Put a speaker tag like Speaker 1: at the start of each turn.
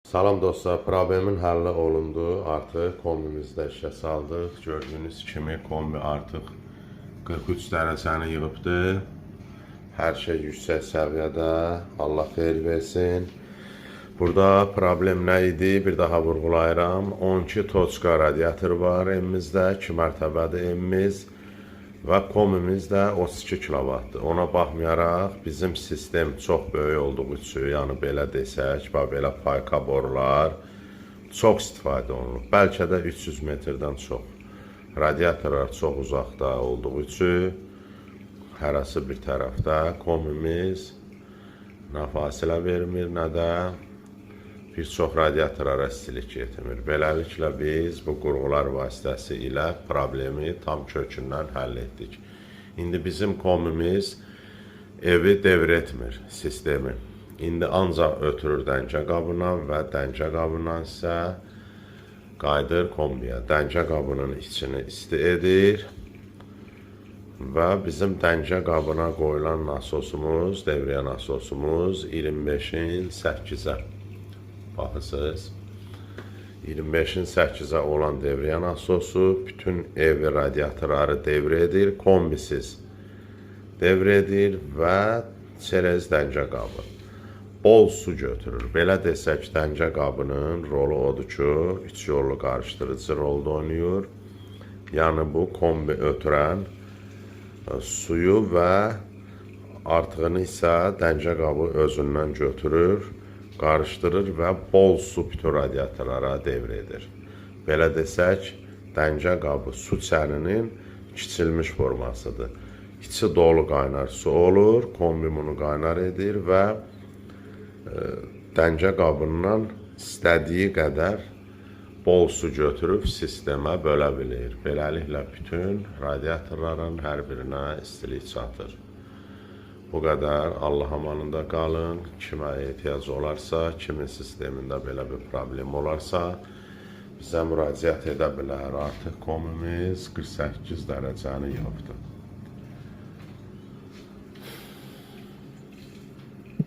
Speaker 1: Salam dostlar, problemin həlli olundu. Artıq kombimizdə işə saldıq. Gördüyünüz kimi kombi artıq 43 dərəcəni yığıbdır. Hər şey yüksək səviyyədə. Allah xeyir versin. Burada problem nə idi? Bir daha vurğulayıram. 12 toçka radiator var evimizdə. 2 mərtəbədir evimiz. Və komimiz də 32 kW'dır. Ona baxmayaraq bizim sistem çox böyük olduğu üçün, yəni belə desək, belə payka borular çox istifadə olunur. Bəlkə də 300 metrdən çox. Radiatorlar çox uzaqda olduğu üçün hərəsi bir tərəfdə komimiz nə fasilə vermir, nə də bir çox radiatorlara istilik getmir. Beləliklə biz bu qurğular vasitəsilə problemi tam kökündən həll etdik. İndi bizim komimiz evi devr etmir sistemi. İndi ancaq ötürür dəncə qabına və dəncə qabından isə qayıdır kombiyə. Dəncə qabının içini isti edir və bizim dəncə qabına qoyulan nasosumuz, devrəyə nasosumuz 25-in 8-ə. Baxırsınız, 25-in 8-ə olan devrəyə nasosu bütün ev radiatorları devr edir, kombisiz devr edir və çerez dəncə qabı bol su götürür. Belə desək, dəncə qabının rolu odur ki, 3 yollu qarışdırıcı rolda oynayır. Yəni bu kombi ötürən suyu və artığını isə dəncə qabı özündən götürür, qarışdırır və bol su bütün radiatorlara devr edir. Belə desək, dəncə qabı su çəninin kiçilmiş formasıdır. İçi dolu qaynar su olur, kombi bunu qaynar edir və dəncə qabından istədiyi qədər bol su götürüb sistemə bölə bilir. Beləliklə bütün radiatorların hər birinə istilik çatır. Bu qədər. Allah amanında qalın. Kimə ehtiyac olarsa, kimin sistemində belə bir problem olarsa, bizə müraciət edə bilər. Artıq komimiz 48 dərəcəni yığıbdır.